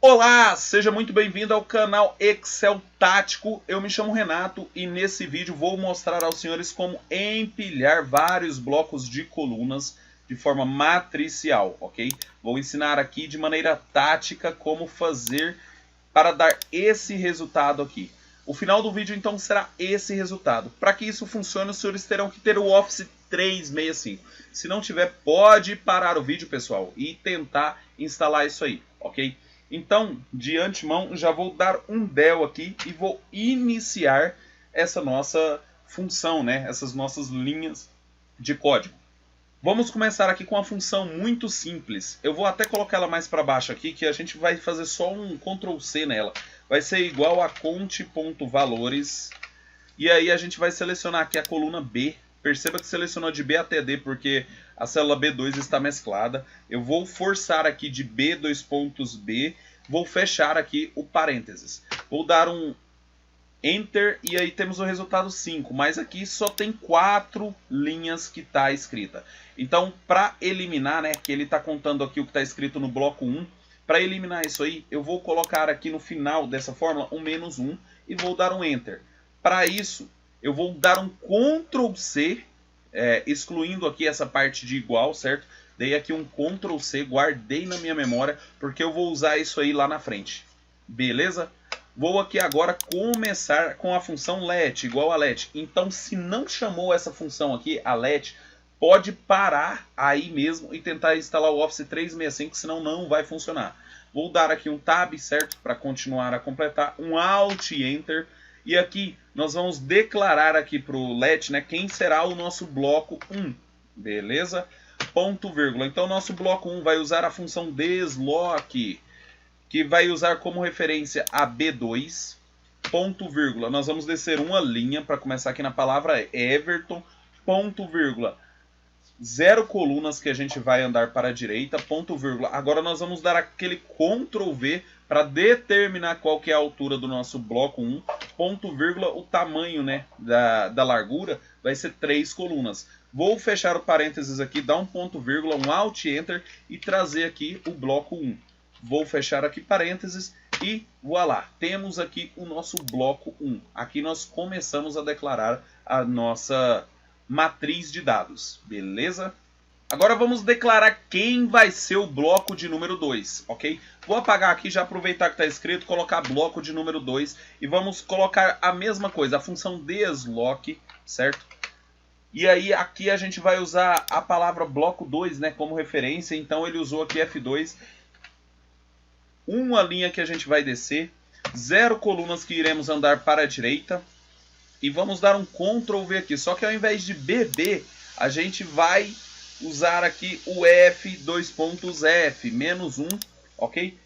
Olá, seja muito bem-vindo ao canal Excel Tático. Eu me chamo Renato e nesse vídeo vou mostrar aos senhores como empilhar vários blocos de colunas de forma matricial, ok? Vou ensinar aqui de maneira tática como fazer para dar esse resultado aqui. O final do vídeo então será esse resultado. Para que isso funcione, os senhores terão que ter o Office 365. Se não tiver, pode parar o vídeo, pessoal, e tentar instalar isso aí, ok? Então, de antemão, já vou dar um del aqui e vou iniciar essa nossa função, né? Essas nossas linhas de código. Vamos começar aqui com uma função muito simples. Eu vou até colocar ela mais para baixo aqui, que a gente vai fazer só um Ctrl C nela. Vai ser igual a cont.valores. E aí a gente vai selecionar aqui a coluna B. Perceba que selecionou de B até D, porque a célula B2 está mesclada. Eu vou forçar aqui de B, dois pontos B. Vou fechar aqui o parênteses. Vou dar um Enter e aí temos o resultado 5. Mas aqui só tem 4 linhas que está escrita. Então, para eliminar, né, que ele está contando aqui o que está escrito no bloco 1. Para eliminar isso aí, eu vou colocar aqui no final dessa fórmula um menos 1 e vou dar um Enter. Para isso, eu vou dar um Ctrl C, excluindo aqui essa parte de igual, certo? Dei aqui um Ctrl C, guardei na minha memória, porque eu vou usar isso aí lá na frente. Beleza? Vou aqui agora começar com a função let, igual a let. Então, se não chamou essa função aqui, a let, pode parar aí mesmo e tentar instalar o Office 365, senão não vai funcionar. Vou dar aqui um Tab, certo? Para continuar a completar, um Alt e Enter. E aqui nós vamos declarar aqui para o let, né, quem será o nosso bloco 1. Beleza? Ponto, vírgula. Então, nosso bloco 1 vai usar a função deslock, que vai usar como referência a B2, ponto, vírgula. Nós vamos descer uma linha para começar aqui na palavra Everton, ponto, vírgula. 0 colunas que a gente vai andar para a direita, ponto, vírgula. Agora nós vamos dar aquele Ctrl V para determinar qual que é a altura do nosso bloco 1, ponto, vírgula, o tamanho, né, da largura vai ser 3 colunas. Vou fechar o parênteses aqui, dar um ponto, vírgula, um Alt Enter e trazer aqui o bloco 1. Vou fechar aqui parênteses e voilá, temos aqui o nosso bloco 1. Aqui nós começamos a declarar a nossa matriz de dados, beleza? Agora vamos declarar quem vai ser o bloco de número 2, ok? Vou apagar aqui, já aproveitar que está escrito, colocar bloco de número 2 e vamos colocar a mesma coisa, a função deslock, certo? E aí aqui a gente vai usar a palavra bloco 2, né, como referência, então ele usou aqui F2, uma linha que a gente vai descer, 0 colunas que iremos andar para a direita, e vamos dar um Ctrl V aqui, só que ao invés de BB, a gente vai usar aqui o F, dois pontos F, menos 1, ok?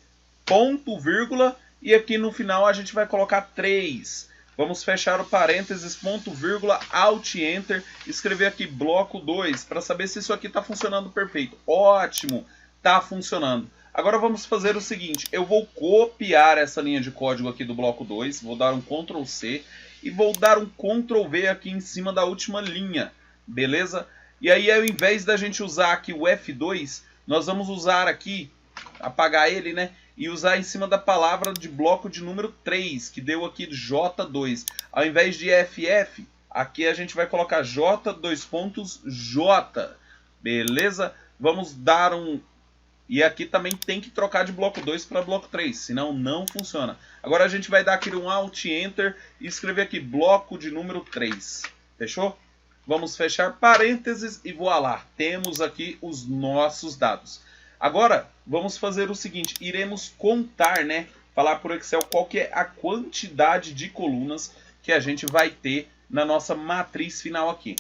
Ponto, vírgula, e aqui no final a gente vai colocar 3. Vamos fechar o parênteses, ponto, vírgula, Alt, Enter, escrever aqui bloco 2, para saber se isso aqui está funcionando perfeito. Ótimo, está funcionando. Agora vamos fazer o seguinte, eu vou copiar essa linha de código aqui do bloco 2, vou dar um Ctrl C e vou dar um Ctrl V aqui em cima da última linha, beleza? E aí ao invés da gente usar aqui o F2, nós vamos usar aqui, apagar ele, né? E usar em cima da palavra de bloco de número 3, que deu aqui J2. Ao invés de FF, aqui a gente vai colocar J, dois pontos, J, beleza? Vamos dar um... E aqui também tem que trocar de bloco 2 para bloco 3, senão não funciona. Agora a gente vai dar aqui um Alt Enter e escrever aqui bloco de número 3. Fechou? Vamos fechar parênteses e voilá, temos aqui os nossos dados. Agora vamos fazer o seguinte, iremos contar, né? Falar por Excel qual que é a quantidade de colunas que a gente vai ter na nossa matriz final aqui.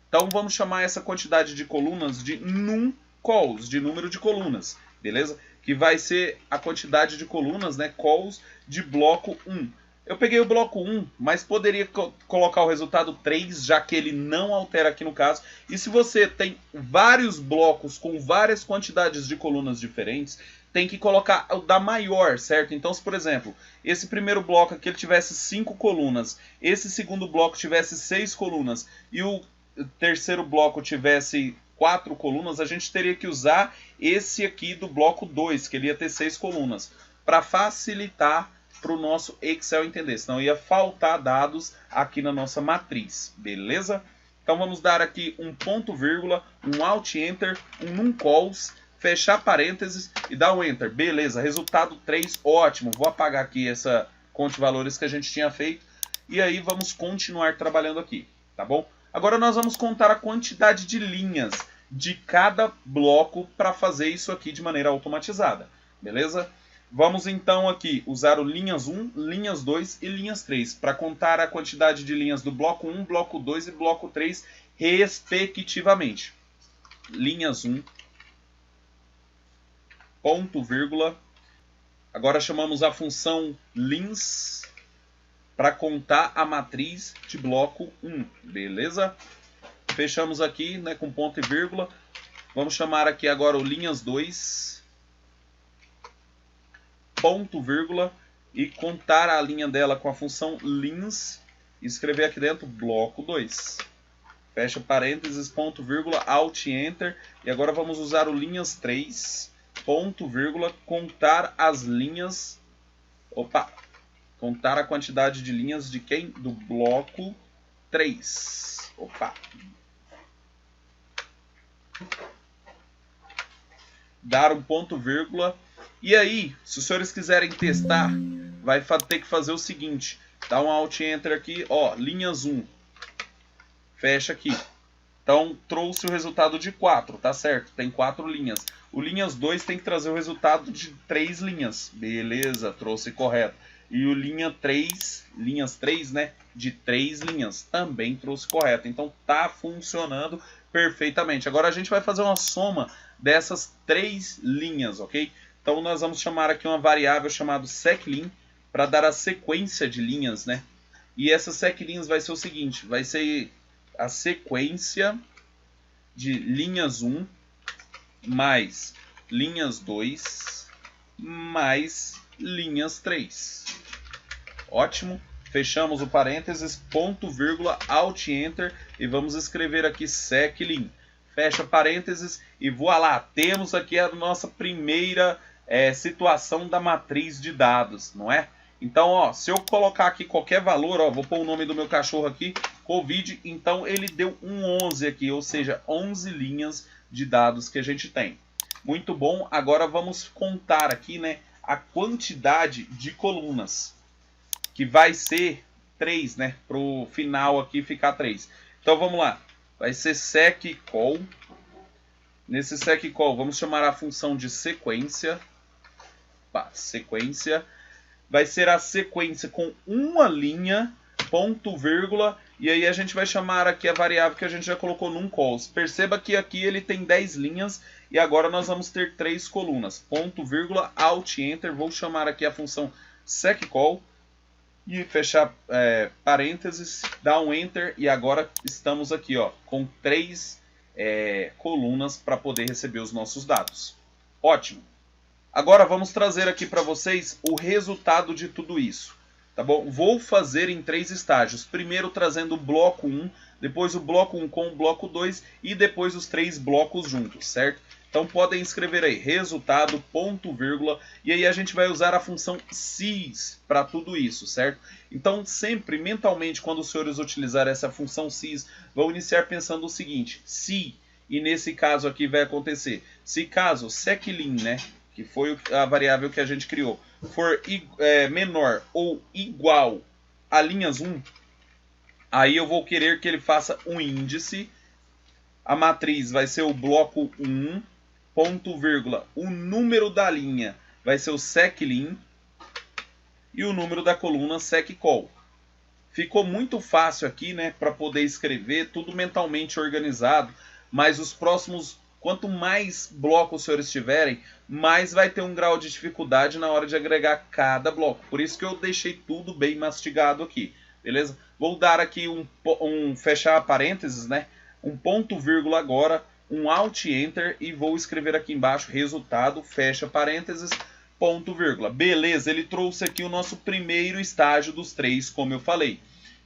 Então vamos chamar essa quantidade de colunas de num calls, de número de colunas, beleza? Que vai ser a quantidade de colunas, né, calls de bloco 1. Eu peguei o bloco 1, mas poderia colocar o resultado 3, já que ele não altera aqui no caso. E se você tem vários blocos com várias quantidades de colunas diferentes, tem que colocar o da maior, certo? Então, se por exemplo, esse primeiro bloco aqui ele tivesse 5 colunas, esse segundo bloco tivesse 6 colunas e o terceiro bloco tivesse 4 colunas, a gente teria que usar esse aqui do bloco 2, que ele ia ter 6 colunas. para facilitar para o nosso Excel entender, senão ia faltar dados aqui na nossa matriz, beleza? Então vamos dar aqui um ponto vírgula, um Alt Enter, um numCalls, fechar parênteses e dar um Enter. Beleza, resultado 3, ótimo. Vou apagar aqui essa conte valores que a gente tinha feito e aí vamos continuar trabalhando aqui, tá bom? Agora nós vamos contar a quantidade de linhas de cada bloco para fazer isso aqui de maneira automatizada, beleza? Vamos então aqui usar o linhas 1, linhas 2 e linhas 3 para contar a quantidade de linhas do bloco 1, bloco 2 e bloco 3 respectivamente. Linhas 1, ponto vírgula. Agora chamamos a função lins para contar a matriz de bloco 1, beleza? Fechamos aqui, né, com ponto e vírgula. Vamos chamar aqui agora o linhas 2, ponto vírgula, e contar a linha dela com a função lins, e escrever aqui dentro bloco 2. Fecha parênteses, ponto vírgula, Alt Enter, e agora vamos usar o linhas 3, ponto vírgula, contar as linhas, contar a quantidade de linhas de quem? Do bloco 3. Dar um ponto vírgula. E aí, se os senhores quiserem testar, vai ter que fazer o seguinte. Dá um Alt Enter aqui, ó, linhas 1. Fecha aqui. Então, trouxe o resultado de 4, tá certo? Tem 4 linhas. O linhas 2 tem que trazer o resultado de 3 linhas. Beleza, trouxe correto. E o linhas 3, né, de 3 linhas, também trouxe correto. Então, tá funcionando perfeitamente. Agora a gente vai fazer uma soma dessas 3 linhas, ok? Então nós vamos chamar aqui uma variável chamada secLin para dar a sequência de linhas, né? E essa seclins vai ser o seguinte, vai ser a sequência de linhas 1 mais linhas 2 mais linhas 3. Ótimo. Fechamos o parênteses, ponto, vírgula, Alt Enter e vamos escrever aqui seclin. Fecha parênteses e voilá, temos aqui a nossa primeira situação da matriz de dados, não é? Então, ó, se eu colocar aqui qualquer valor, ó, vou pôr o nome do meu cachorro aqui, Covid, então ele deu um 11 aqui, ou seja, 11 linhas de dados que a gente tem. Muito bom, agora vamos contar aqui, né, a quantidade de colunas, que vai ser 3, né, para o final aqui ficar 3. Então vamos lá, vai ser secCall. Nesse secCall vamos chamar a função de sequência. Sequência. Vai ser a sequência com uma linha, ponto, vírgula, e aí a gente vai chamar aqui a variável que a gente já colocou num calls. Perceba que aqui ele tem 10 linhas e agora nós vamos ter 3 colunas. Ponto, vírgula, Alt, Enter. Vou chamar aqui a função secCall e fechar parênteses, dar um Enter e agora estamos aqui, ó, com 3 colunas para poder receber os nossos dados. Ótimo! Agora vamos trazer aqui para vocês o resultado de tudo isso, tá bom? Vou fazer em 3 estágios. Primeiro trazendo o bloco 1, depois o bloco 1 com o bloco 2 e depois os 3 blocos juntos, certo? Então podem escrever aí resultado, ponto, vírgula, e aí a gente vai usar a função sys para tudo isso, certo? Então sempre, mentalmente, quando os senhores utilizarem essa função sys, vão iniciar pensando o seguinte, se, e nesse caso aqui vai acontecer, se caso seclin, né, que foi a variável que a gente criou, for menor ou igual a linhas 1, aí eu vou querer que ele faça um índice. A matriz vai ser o bloco 1, ponto, vírgula, o número da linha vai ser o seclin e o número da coluna secCall. Ficou muito fácil aqui, né, para poder escrever, tudo mentalmente organizado, mas os próximos... Quanto mais blocos os senhores tiverem, mais vai ter um grau de dificuldade na hora de agregar cada bloco. Por isso que eu deixei tudo bem mastigado aqui, beleza? Vou dar aqui fechar parênteses, né? Um ponto, vírgula agora, um Alt Enter e vou escrever aqui embaixo resultado, fecha parênteses, ponto, vírgula. Beleza, ele trouxe aqui o nosso primeiro estágio dos 3, como eu falei.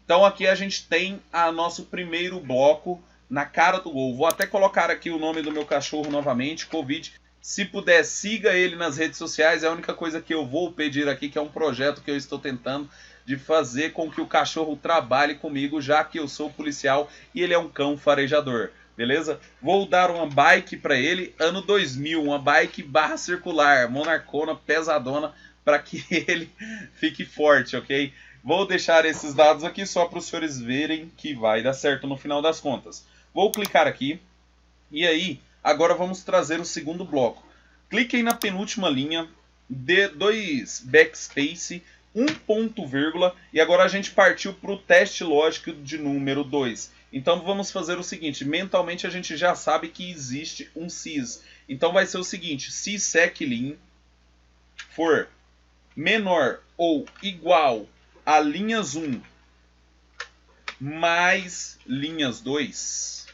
Então aqui a gente tem o nosso primeiro bloco na cara do gol. Vou até colocar aqui o nome do meu cachorro novamente, Covid. Se puder, siga ele nas redes sociais. É a única coisa que eu vou pedir aqui, que é um projeto que eu estou tentando de fazer com que o cachorro trabalhe comigo, já que eu sou policial e ele é um cão farejador. Beleza? Vou dar uma bike para ele, ano 2000, uma bike barra circular, monarcona, pesadona, para que ele fique forte, ok? Vou deixar esses dados aqui só para os senhores verem que vai dar certo no final das contas. Vou clicar aqui e aí, agora vamos trazer o segundo bloco. Cliquem na penúltima linha, dê 2 backspace, 1 ponto vírgula, e agora a gente partiu para o teste lógico de número 2. Então vamos fazer o seguinte, mentalmente a gente já sabe que existe um sys. Então vai ser o seguinte, se seclin for menor ou igual a linhas 1 mais linhas 2,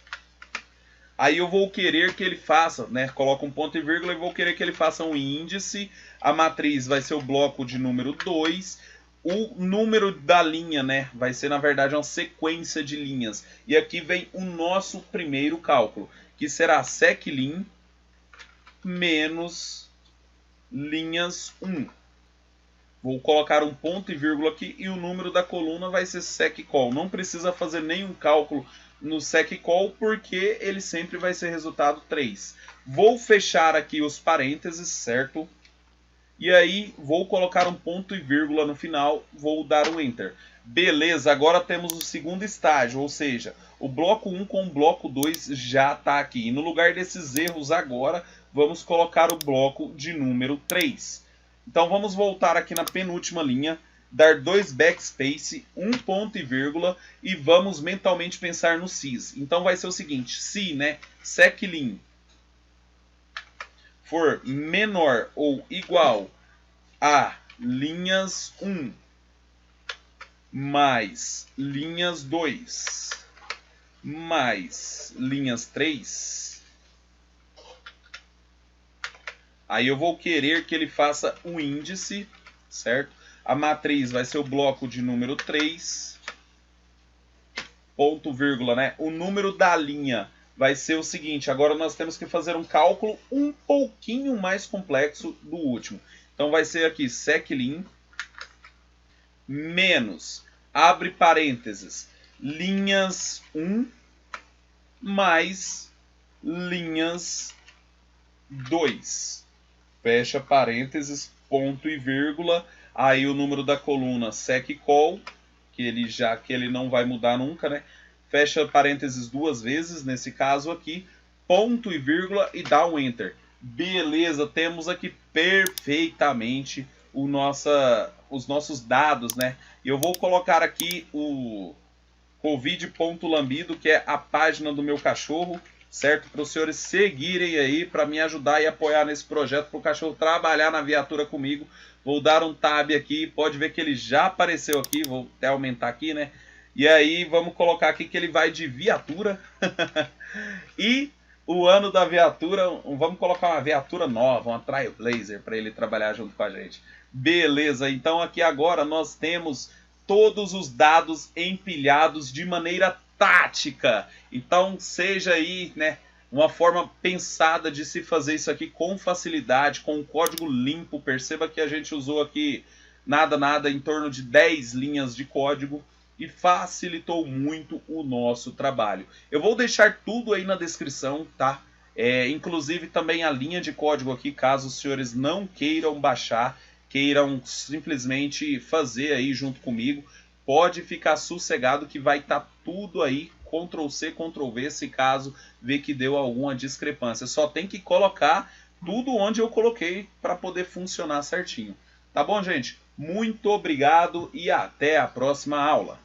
aí eu vou querer que ele faça, né, coloca um ponto e vírgula e vou querer que ele faça um índice, a matriz vai ser o bloco de número 2, o número da linha, né, vai ser na verdade uma sequência de linhas. E aqui vem o nosso primeiro cálculo, que será seclin menos linhas 1. Vou colocar um ponto e vírgula aqui e o número da coluna vai ser seccol. Não precisa fazer nenhum cálculo no seccol porque ele sempre vai ser resultado 3. Vou fechar aqui os parênteses, certo? E aí vou colocar um ponto e vírgula no final, vou dar um Enter. Beleza, agora temos o segundo estágio, ou seja, o bloco 1 com o bloco 2 já está aqui. E no lugar desses erros agora, vamos colocar o bloco de número 3. Então vamos voltar aqui na penúltima linha, dar 2 backspace, 1 ponto e vírgula, e vamos mentalmente pensar no sys. Então vai ser o seguinte, se, né, seclin for menor ou igual a linhas 1 mais linhas 2 mais linhas 3, aí eu vou querer que ele faça um índice, certo? A matriz vai ser o bloco de número 3, ponto, vírgula, né? O número da linha vai ser o seguinte, agora nós temos que fazer um cálculo um pouquinho mais complexo do último. Então vai ser aqui seclin menos, abre parênteses, linhas 1 mais linhas 2. Fecha parênteses, ponto e vírgula, aí o número da coluna seccol, que ele não vai mudar nunca, né? Fecha parênteses 2 vezes, nesse caso aqui, ponto e vírgula e dá um Enter. Beleza, temos aqui perfeitamente os nossos dados, né? E eu vou colocar aqui o covid.lambido, que é a página do meu cachorro, certo? Para os senhores seguirem aí, para me ajudar e apoiar nesse projeto, para o cachorro trabalhar na viatura comigo. Vou dar um tab aqui, pode ver que ele já apareceu aqui, vou até aumentar aqui, né? E aí vamos colocar aqui que ele vai de viatura. E o ano da viatura, vamos colocar uma viatura nova, uma Trailblazer, para ele trabalhar junto com a gente. Beleza, então aqui agora nós temos todos os dados empilhados de maneira tática. Então seja aí, né, uma forma pensada de se fazer isso aqui com facilidade, com um código limpo. Perceba que a gente usou aqui nada, em torno de 10 linhas de código e facilitou muito o nosso trabalho. Eu vou deixar tudo aí na descrição, tá? Inclusive também a linha de código aqui, caso os senhores não queiram baixar, queiram simplesmente fazer aí junto comigo, pode ficar sossegado que vai estar tudo aí, Ctrl+C, Ctrl+V, se caso ver que deu alguma discrepância. Só tem que colocar tudo onde eu coloquei para poder funcionar certinho. Tá bom, gente? Muito obrigado e até a próxima aula.